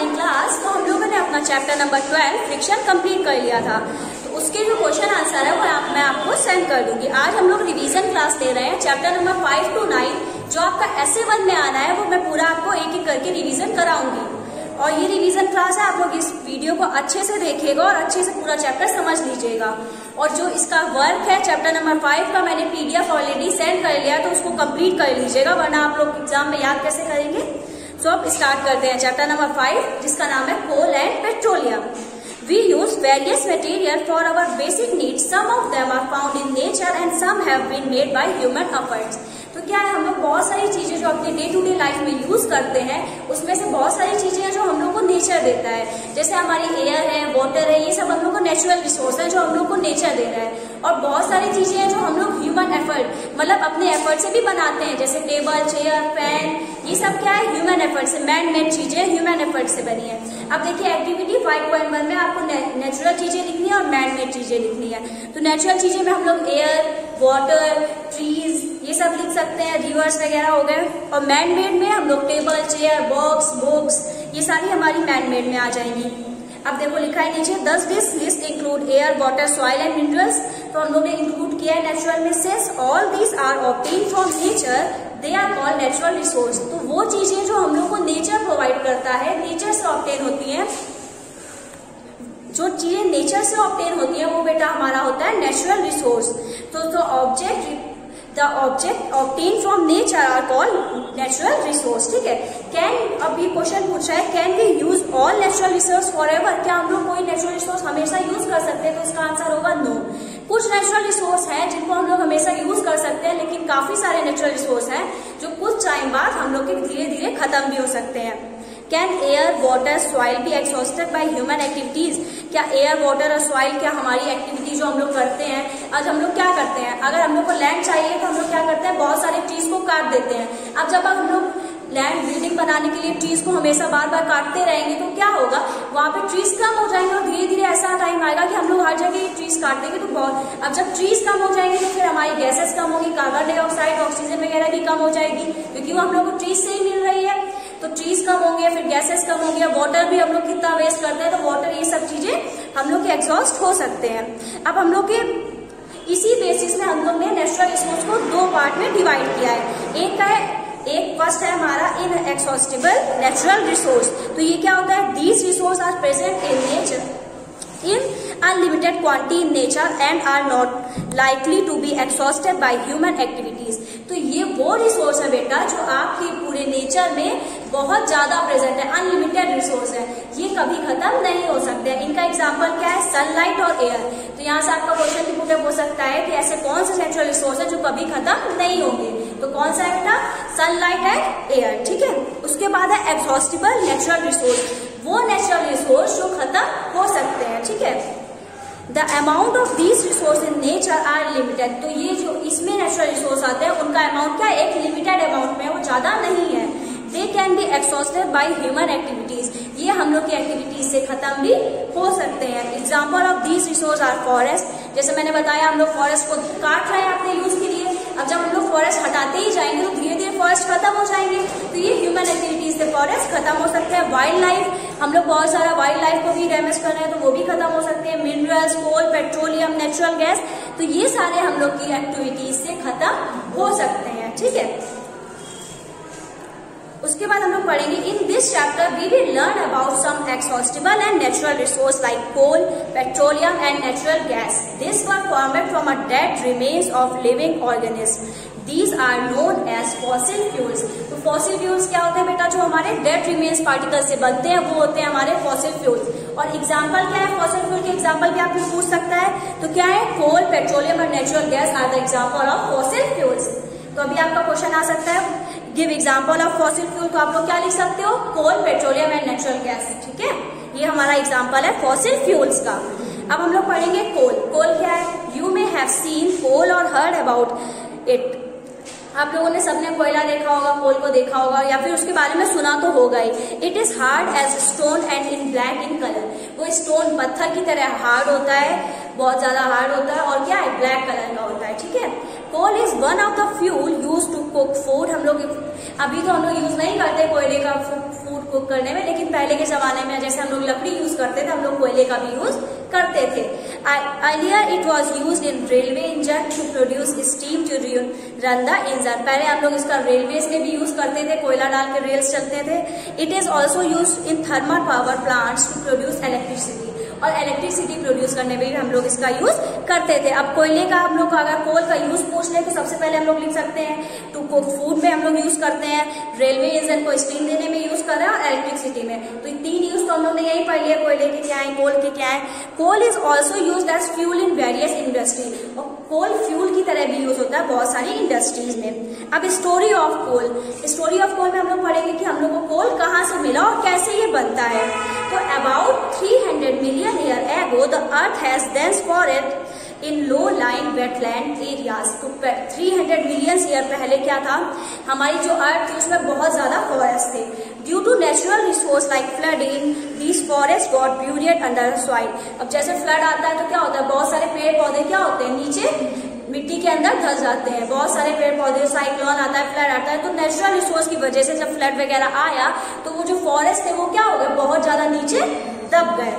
Morning class. तो हम लोगों ने अपना चैप्टर नंबर 12 फ्रिक्शन कंप्लीट कर लिया था। तो उसके जो क्वेश्चन आंसर है वो मैं आपको सेंड कर दूंगी। आज हम लोग रिवीजन क्लास ले रहे हैं चैप्टर नंबर 5 to 9। जो आपका ऐसे 1 में आना है वो मैं पूरा आपको एक एक करके रिवीजन कराऊंगी। और ये रिवीजन क्लास है, आप लोग इस वीडियो को अच्छे से देखिएगा और अच्छे से पूरा चैप्टर समझ लीजिएगा। और जो इसका वर्क है चैप्टर नंबर 5 का, मैंने PDF ऑलरेडी सेंड कर लिया है, तो उसको कंप्लीट कर लीजिएगा, वरना आप लोग एग्जाम में याद कैसे करेंगे। सो अब स्टार्ट करते हैं चैप्टर नंबर 5, जिसका नाम है coal and petroleum. We use various material for our basic needs. Some of them are found in nature and some have been made by human efforts. तो क्या है, हम लोग बहुत सारी चीजें जो अपने डे टू डे लाइफ में यूज करते हैं, उसमें से बहुत सारी चीजें हैं जो हम लोग को नेचर देता है। जैसे हमारी एयर है, वाटर है, ये सब हम लोग को नेचुरल रिसोर्स है जो हम लोग को नेचर दे रहा है। और बहुत सारी चीजें हैं जो हम लोग ह्यूमन एफर्ट, मतलब अपने एफर्ट से भी बनाते हैं, जैसे टेबल, चेयर, फैन, ये सब क्या है, ह्यूमन एफर्ट से, मैन मेड चीजें ह्यूमन एफर्ट से बनी है। अब देखिए एक्टिविटी 5.1 में आपको नेचुरल चीजें लिखनी है और मैन मेड चीजें लिखनी है। तो नेचुरल चीजें में हम लोग एयर, वाटर, ट्रीज, ये सब लिख सकते हैं, रिवर्स वगैरह हो गए। और मैन मेड में हम लोग टेबल, चेयर, बॉक्स, बुक्स, ये सारी हमारी मैन मेड में आ जाएंगी। अब देखो लिखा है नीचे, thus this list include air, water, soil and minerals. तो हम लोग ने इंक्लूड किया है नेचुरल में, since all these are obtain from nature they are called natural resource. तो वो चीजें जो हम लोग को नेचर प्रोवाइड करता है, नेचर से ऑब्टेन होती हैं, जो चीजें नेचर से ऑब्टेन होती हैं वो बेटा हमारा होता है नेचुरल रिसोर्स। तो the object obtained from nature are called natural resource। ठीक है, कैन, अब ये क्वेश्चन पूछ रहा है, can we use all natural resource forever? क्या हम लोग कोई नेचुरल रिसोर्स हमेशा यूज कर सकते हैं? तो इसका आंसर होगा नो। कुछ नेचुरल रिसोर्स हैं जिनको हम लोग हमेशा यूज कर सकते हैं, लेकिन काफी सारे नेचुरल रिसोर्स हैं जो कुछ टाइम बाद हम लोग के धीरे धीरे खत्म भी हो सकते हैं। Can air, water, soil be exhausted by human activities? क्या एयर, वाटर और सॉइल, क्या हमारी एक्टिविटी जो हम लोग करते हैं, आज हम लोग क्या करते हैं, अगर हम लोग को लैंड चाहिए तो हम लोग क्या करते हैं, बहुत सारे ट्रीज को काट देते हैं। अब जब हम लोग लैंड बिल्डिंग बनाने के लिए ट्रीज को हमेशा बार बार काटते रहेंगे तो क्या होगा, वहां पे ट्रीज कम हो जाएंगे और धीरे धीरे ऐसा टाइम आएगा कि हम लोग हर जगह ट्रीज काट देंगे। तो बहुत, अब जब ट्रीज कम हो जाएंगे तो फिर हमारी गैसेस कम होगी, कार्बन डाइऑक्साइड, ऑक्सीजन वगैरह भी कम हो जाएगी, क्योंकि वो हम लोग को ट्रीज से ही मिल रही है। तो ट्रीज कम होंगे, फिर गैसेस कम होंगे, वाटर भी हम लोग कितना वेस्ट करते हैं, तो वाटर, ये सब चीजें हम लोग के एग्जॉस्ट हो सकते हैं। अब हम लोग के इसी बेसिस में हम लोग ने नेचुरल रिसोर्स को 2 पार्ट में डिवाइड किया है। एक फर्स्ट है हमारा इनएक्सॉस्टेबल नेचुरल रिसोर्स। तो ये क्या होता है, these resource are present in nature in unlimited quantity in nature and are not likely to be exhausted by human activities। तो ये वो रिसोर्स है बेटा जो आपके पूरे नेचर में बहुत ज्यादा प्रेजेंट है, अनलिमिटेड रिसोर्स है, ये कभी खत्म नहीं हो सकते। इनका एग्जांपल क्या है, सनलाइट और एयर। तो यहाँ से आपका क्वेश्चन पुटअप हो सकता है कि ऐसे कौन से नेचुरल रिसोर्स है जो कभी खत्म नहीं होंगे। तो कौन सा है बेटा, सनलाइट एंड एयर। ठीक है, उसके बाद है एक्सॉस्टेबल नेचुरल रिसोर्स, वो नेचुरल रिसोर्स जो खत्म हो सकते हैं। ठीक है, the amount of these resource in nature are limited. तो ये जो इसमें नेचुरल रिसोर्स आते हैं उनका अमाउंट क्या है, एक लिमिटेड अमाउंट में, वो ज्यादा नहीं है। They can be exhausted by human activities, ये हम लोग की एक्टिविटीज से खत्म भी हो सकते हैं। Example of these resource are forest. जैसे मैंने बताया, हम लोग फॉरेस्ट को काट रहे हैं अपने यूज के लिए, अब जब हम लोग फॉरेस्ट हटाते ही जाएंगे तो धीरे धीरे फॉरेस्ट खत्म हो जाएंगे। तो ये ह्यूमन एक्टिविटीज से फॉरेस्ट खत्म हो सकते हैं। वाइल्ड लाइफ, हम लोग बहुत सारा वाइल्ड लाइफ को भी डैमेज कर रहे हैं, तो वो भी खत्म हो सकते हैं। मिनरल्स, कोल, पेट्रोलियम, नेचुरल गैस, तो ये सारे हम लोग की एक्टिविटीज से खत्म हो सकते हैं। ठीक है, उसके बाद हम लोग पढ़ेंगे, in this chapter we will learn about some exhaustible and natural resource like coal, petroleum and natural gas. This were formed from a dead remains of living organism. These are known as fossil fuels। तो fossil fuels क्या होते हैं बेटा, जो हमारे dead remains particle से बनते हैं वो होते हैं हमारे फॉसिल फ्यूल्स। और एग्जांपल क्या है, फॉसिल फ्यूल के एग्जांपल भी आपको पूछ सकता है, तो क्या है, कोल, पेट्रोलियम और natural gas are the example of fossil fuels. तो अभी आपका क्वेश्चन आ सकता है, give example of fossil fuel. तो आप लोग क्या लिख सकते हो, coal, petroleum and natural gas. ठीक है, ये हमारा एग्जांपल है फॉसिल फ्यूल्स का। अब हम लोग पढ़ेंगे कोल। कोल क्या है, यू मे हैव सीन कोल और हर्ड अबाउट इट। आप लोगों ने सबने कोयला देखा होगा, कोल को देखा होगा, या फिर उसके बारे में सुना तो होगा ही। It is hard as stone and in black in colour. वो स्टोन पत्थर की तरह हार्ड होता है, बहुत ज्यादा हार्ड होता है, और क्या है, ब्लैक कलर का होता है। ठीक है, coal is one of the fuel use to cook food. हम लोग अभी तो हम लोग यूज नहीं करते कोयले का फूड कुक करने में, लेकिन पहले के जमाने में जैसे हम लोग लकड़ी यूज करते थे, हम लोग कोयले का भी यूज करते थे। Earlier it was use in railway engine to produce steam to run the engine. पहले हम लोग इसका रेलवे में भी यूज करते थे, कोयला डाल के रेल्स चलते थे। It is also use in thermal power plants to produce electricity, और इलेक्ट्रिसिटी प्रोड्यूस करने में भी हम लोग इसका यूज करते थे। अब कोयले का हम लोग अगर कोल का यूज पूछ ले तो सबसे पहले हम लोग लिख सकते हैं टू कुक फूड में हम लोग यूज करते हैं, रेलवे इंजन को स्टीम देने में यूज कर रहे हैं, और इलेक्ट्रिसिटी में। तो 3 यूज तो हम लोग ने यही पढ़ लिया, कोयले के क्या है, कोल के क्या है। Coal is also use as fuel in various industry, और कोल फ्यूल की तरह भी यूज होता है बहुत सारी इंडस्ट्रीज में। अब story of coal, story of coal में हम लोग पढ़ेंगे कि हम लोग को कोल कहाँ से मिला और कैसे ये बनता है। तो about 300 million year ago the earth has dense forest in low line wetland areas. तो 300 मिलियन ईयर पहले क्या था, हमारी जो अर्थ थी उसमें बहुत ज्यादा फॉरेस्ट थे। Due to natural resource like flooding these forest got buried under soil. अब जैसे फ्लड आता है तो क्या होता है, बहुत सारे पेड़ पौधे क्या होते हैं, नीचे मिट्टी के अंदर धस जाते हैं। बहुत सारे पेड़ पौधे, साइक्लोन आता है, फ्लड आता है, तो नेचुरल रिसोर्स की वजह से जब फ्लड वगैरह आया तो वो जो फॉरेस्ट थे वो क्या हो गए, बहुत ज्यादा नीचे दब गए।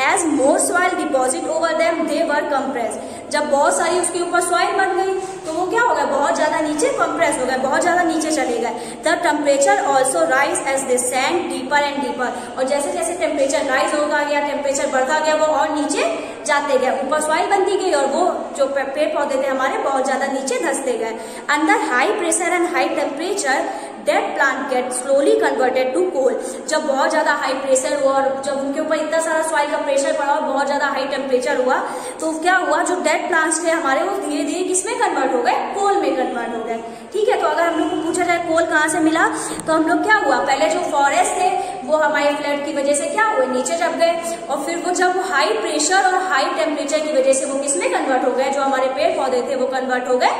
As more soil deposit over them, they were compressed. जब बहुत सारी उसके ऊपर सॉइल बन गई तो वो क्या हो गया, बहुत ज्यादा नीचे कंप्रेस हो गए, बहुत ज्यादा नीचे चले गए। The temperature also rise as they sank deeper and deeper, और जैसे जैसे टेम्परेचर राइज होगा गया, टेम्परेचर बढ़ता गया, वो और नीचे जाते गए, ऊपर सॉइल बनती गई और वो जो पेड़ पौधे थे हमारे बहुत ज्यादा नीचे धंसते गए। Under high pressure and high temperature dead plant get slowly converted to coal. जब बहुत ज्यादा हाई प्रेशर हुआ और जब उनके ऊपर इतना सारा सॉइल का प्रेशर पड़ा और बहुत ज्यादा हाई टेम्परेचर हुआ तो क्या हुआ, जो डेड प्लांट्स थे हमारे वो धीरे धीरे किसमें कन्वर्ट हो गए, कोल में कन्वर्ट हो गए। ठीक है, तो अगर हम लोग को पूछा जाए कोल कहाँ से मिला, तो हम लोग क्या हुआ, पहले जो फॉरेस्ट थे वो हमारे फ्लड की वजह से क्या हुए, नीचे दब गए, और फिर वो जब हाई प्रेशर और हाई टेम्परेचर की वजह से वो किसमें कन्वर्ट हो गए, जो हमारे पेड़ पौधे थे वो कन्वर्ट हो गए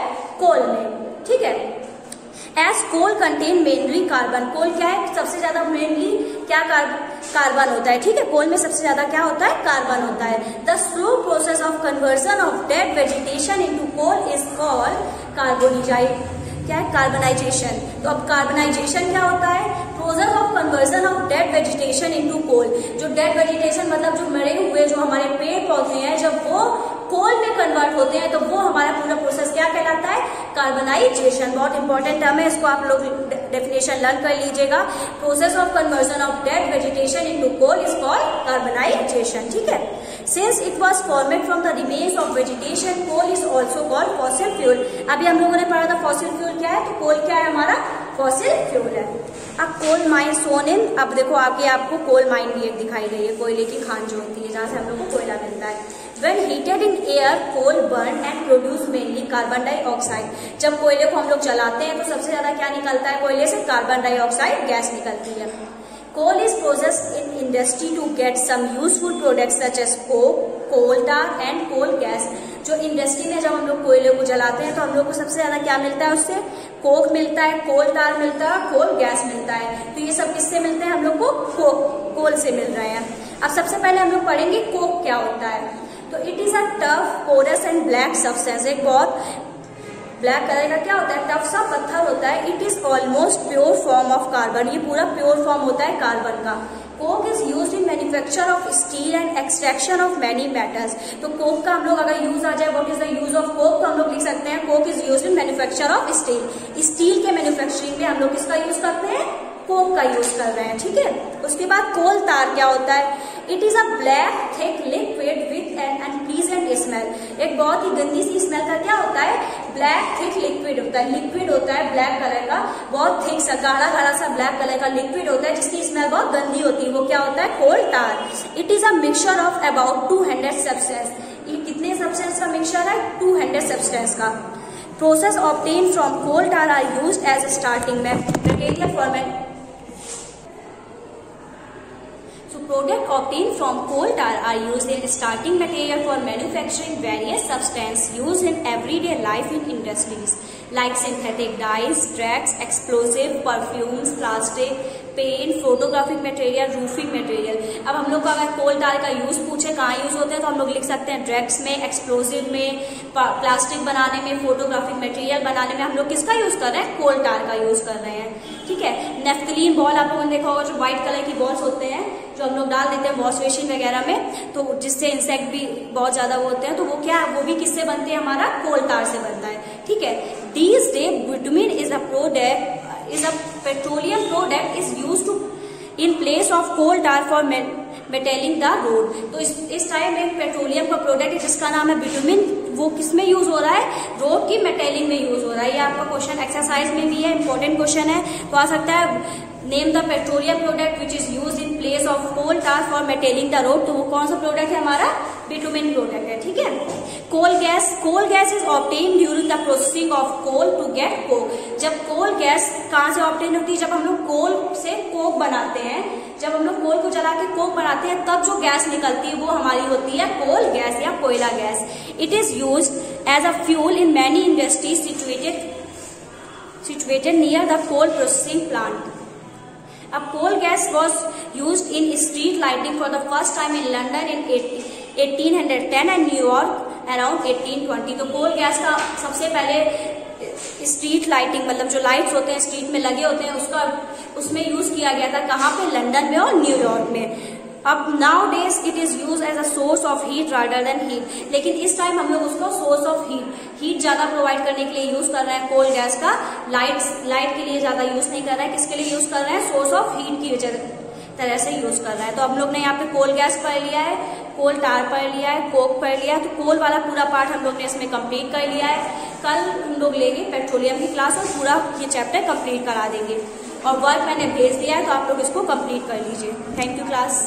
कोल में। ठीक है, as coal contain mainly carbon. Coal क्या है, सबसे ज्यादा मेनली क्या कार्बन होता है। ठीक है, कोल में सबसे ज्यादा क्या होता है, कार्बन होता है। The slow process of conversion of dead vegetation into coal is called क्या है, कार्बनाइजेशन। तो अब कार्बनाइजेशन क्या होता है, process of conversion of dead vegetation into coal. जो डेड वेजिटेशन मतलब जो मरे हुए जो हमारे पेड़ पौधे हैं, जब वो कोल में कन्वर्ट होते हैं तो वो हमारा पूरा प्रोसेस क्या कहलाता है, कार्बनाइजेशन। बहुत इंपॉर्टेंट टर्म है, इसको आप लोग डेफिनेशन लर्न कर लीजिएगा। Process of conversion of dead vegetation into coal is called carbonisation. ठीक है, since it was formed from the remains of vegetation, coal is also called fossil fuel. अभी हम लोगों ने पढ़ा था फॉसिल फ्यूल क्या है, तो कोल क्या है, हमारा फॉसिल फ्यूल है। अब कोल माइन सोन इन, अब देखो आगे आपको कोल माइन भी एक दिखाई गई है, कोयले की खान जो होती है जहाँ से हम लोग को कोयला मिलता है। When heated in air, coal burn and produce mainly carbon dioxide. जब कोयले को हम लोग जलाते हैं तो सबसे ज्यादा क्या निकलता है कोयले से, कार्बन डाइऑक्साइड गैस निकलती है। Coal is processed in industry to get some useful products such as coke, coal tar and coal gas. जो इंडस्ट्री में जब हम लोग कोयले को जलाते हैं तो हम लोग को सबसे ज्यादा क्या मिलता है, उससे कोक मिलता है, कोल टार मिलता है, कोल गैस मिलता है। तो ये सब किससे मिलते हैं, हम लोग को कोल से मिल रहे हैं। अब सबसे पहले हम लोग पढ़ेंगे कोक क्या होता है। तो it is a tough porous and black substance, एक बहुत ब्लैक कलर का क्या होता है, टफ सा पत्थर होता है। It is almost pure form of carbon, ये पूरा प्योर फॉर्म होता है कार्बन का। Coke is used in manufacture of steel and extraction of many metals. तो कोक का हम लोग अगर यूज आ जाए, what is the use of Coke, तो हम लोग लिख सकते हैं Coke is used in manufacture of steel. Steel के मैन्युफैक्चरिंग में हम लोग किसका यूज करते हैं, कोक का यूज कर रहे हैं। ठीक है, उसके बाद कोल तार क्या होता है, it is a black thick liquid with an unpleasant smell. एक बहुत ही गंदी सी स्मेल का क्या होता है, ब्लैक थिक लिक्विड होता है, लिक्विड होता है ब्लैक कलर का, बहुत थिक सा गाढ़ा गाढ़ा सा ब्लैक कलर का लिक्विड होता है जिसकी स्मेल बहुत गंदी होती है, वो क्या होता है, coal tar. It is a mixture of about 200 substance. ये कितने सब्सटेंस का मिक्सचर है, 200 सब्सटेंस का। Process obtain from coal tar are used as starting material for Products obtained from coal tar are used in starting material for manufacturing various substances used in everyday life in industries like synthetic dyes, drugs, explosive, perfumes, plastic, paint, photographic material, roofing material. अब हम लोग को अगर कोल टार का use पूछे कहाँ use होते हैं तो हम लोग लिख सकते हैं ड्रग्स में, एक्सप्लोसिव में, प्लास्टिक बनाने में, फोटोग्राफिक मटेरियल बनाने में हम लोग किसका यूज कर रहे हैं, कोल टार का यूज कर रहे हैं। ठीक है। नेफ्थलीन बॉल आप लोगों ने देखा होगा, जो व्हाइट कलर की बॉल्स होते हैं जो हम लोग डाल देते हैं वॉश बेसिन वगैरह में, तो जिससे इंसेक्ट भी बहुत ज्यादा वो होते हैं, तो वो क्या है, वो भी किससे बनते हैं, हमारा कोल टार से बनता है, ठीक है। These days bitumen is a petroleum product is used to in place of coal tar for metalling the road. तो इस टाइम एक पेट्रोलियम का प्रोडक्ट है जिसका नाम है बिटुमिन, वो किसमें यूज हो रहा है, रोड की मेटेलिंग में यूज हो रहा है। ये आपका क्वेश्चन एक्सरसाइज में भी है, इंपॉर्टेंट क्वेश्चन है, तो आ सकता है name the petroleum product which is use in place of coal tar for metalling the road. तो वो कौन सा प्रोडक्ट है, हमारा बिटुमिन प्रोडक्ट है, ठीक है। Coal gas is obtain during the processing of coal to get coke. जब कोल गैस कहाँ से ऑब्टेन होती है, जब हम लोग कोल से कोक बनाते हैं, जब हम लोग कोल को जला के कोक बनाते हैं, तब जो गैस निकलती है वो हमारी होती है कोल गैस या कोयला गैस। It is use as a fuel in many industries situated near the coal processing plant. A coal gas was used in street lighting for the first time in London in 1810 and New York around 1820. तो कोल gas का सबसे पहले street lighting, मतलब जो lights होते हैं street में लगे होते हैं, उसमें यूज किया गया था, कहाँ पे, लंदन में और न्यूयॉर्क में। अब nowadays it is use as a source of heat rather than heat, लेकिन इस टाइम हम लोग उसको सोर्स ऑफ हीट ज्यादा प्रोवाइड करने के लिए यूज कर रहे हैं कोल गैस का, लाइट के लिए ज्यादा यूज नहीं कर रहे हैं। किसके लिए यूज कर रहे हैं, सोर्स ऑफ हीट की तरह से यूज कर रहा है। तो हम लोग ने यहाँ पे कोल गैस पढ़ लिया है, कोल टार पढ़ लिया है, कोक पढ़ लिया है, तो कोल वाला पूरा पार्ट हम लोग ने इसमें कंप्लीट कर लिया है। कल हम लोग लेंगे पेट्रोलियम की क्लास और पूरा ये चैप्टर कंप्लीट करा देंगे, और वर्क मैंने भेज दिया है, तो आप लोग इसको कंप्लीट कर लीजिए। Thank you class.